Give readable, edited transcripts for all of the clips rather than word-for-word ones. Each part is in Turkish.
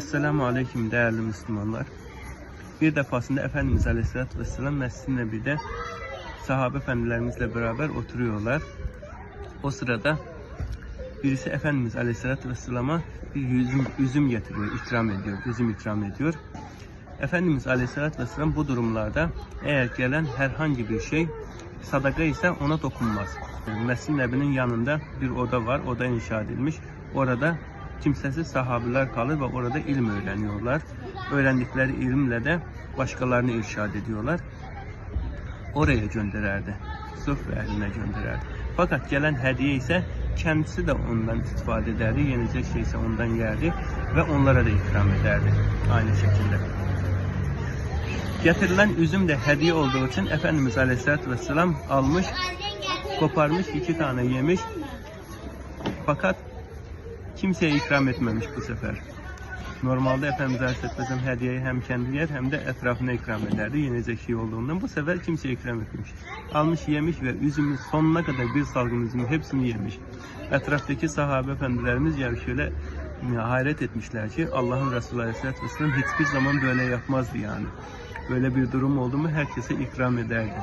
Esselamu Aleyküm değerli Müslümanlar. Bir defasında Efendimiz Aleyhisselatü Vesselam Mescid-i Nebi'de sahabe efendilerimizle beraber oturuyorlar. O sırada birisi Efendimiz Aleyhisselatü Vesselam'a bir üzüm getiriyor, üzüm ikram ediyor. Efendimiz Aleyhisselatü Vesselam bu durumlarda eğer gelen herhangi bir şey sadaka ise ona dokunmaz. Mescid-i Nebi'nin yanında bir oda var, oda inşa edilmiş. Orada kimsesiz sahabeler kalır ve orada ilim öğreniyorlar. Öğrendikleri ilimle de başkalarını irşad ediyorlar. Oraya göndererdi. Sofra ehline göndererdi. Fakat gelen hediye ise kendisi de ondan istifade ederdi. Yenecek şey ise ondan yerdi ve onlara da ikram ederdi. Aynı şekilde. Getirilen üzüm de hediye olduğu için Efendimiz Aleyhisselatü Vesselam almış, koparmış, 2 tane yemiş. Fakat kimseye ikram etmemiş bu sefer. Normalde Efendimiz Aleyhisselatü Vesselam hediyeyi hem kendi yer hem de etrafına ikram ederdi. Yenecek şey olduğundan bu sefer kimseye ikram etmemiş. Almış yemiş ve üzümün sonuna kadar bir salgın üzümün hepsini yemiş. Etraftaki sahabe efendilerimiz yani şöyle hayret etmişler ki Allah'ın Resulü Aleyhisselatü Vesselam hiçbir zaman böyle yapmazdı yani. Böyle bir durum oldu mu herkese ikram ederdi.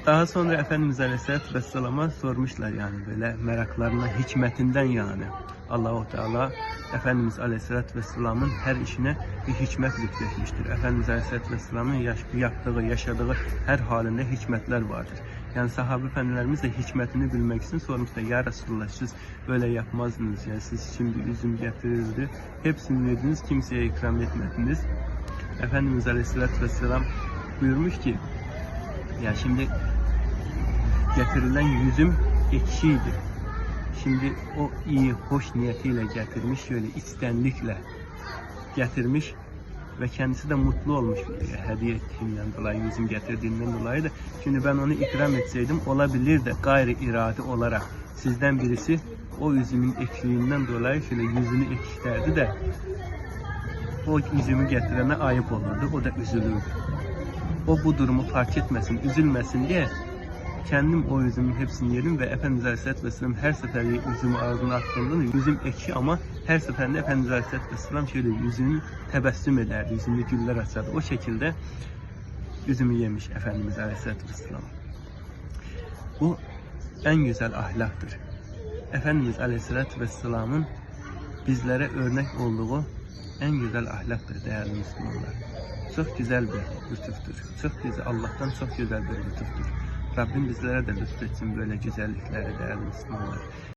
Daha sonra Efendimiz Aleyhisselatü Vesselam'a sormuşlar yani böyle meraklarına hikmetinden yani. Allah-u Teala Efendimiz Aleyhisselatü Vesselam'ın her işine bir hikmet lütfetmiştir. Efendimiz Aleyhisselatü Vesselam'ın yaptığı, yaşadığı her halinde hikmetler vardır. Yani sahabe efendilerimiz de hikmetini bilmek için sormuşlar. Ya Resulullah siz böyle yapmazdınız ya, siz şimdi üzüm getirirdi. Hepsini yediniz, kimseye ikram etmediniz. Efendimiz Aleyhisselatü Vesselam buyurmuş ki ya şimdi getirilen yüzüm ekşiydi. Şimdi o iyi, hoş niyetiyle getirmiş, şöyle içtenlikle getirmiş ve kendisi de mutlu olmuş hediye ettiğinden dolayı, yüzüm getirdiğinden dolayı da. Şimdi ben onu ikram etseydim olabilir de gayri irade olarak sizden birisi o üzümün ekşiliğinden dolayı şöyle yüzünü ekşiterdi de o üzümü getirene ayıp olurdu, o da üzülürdü. O bu durumu fark etmesin, üzülmesin diye kendim o üzümün hepsini yedim ve Efendimiz Aleyhisselatü Vesselam her seferinde üzümü ağzına attığında yüzüm ekşi ama her seferinde Efendimiz Aleyhisselatü Vesselam şöyle yüzünü tebessüm ederdi, yüzünde güller açardı. O şekilde üzümü yemiş Efendimiz Aleyhisselatü Vesselam. Bu en güzel ahlaktır. Efendimiz Aleyhisselatü Vesselam'ın bizlere örnek olduğu en güzel ahlaktır değerli Müslümanlar. Çok güzel bir lütuftur. Çok güzel, Allah'tan çok güzel bir lütuftur. Rabbim bizlere de lütfetsin böyle güzellikleri değerli Müslümanlar.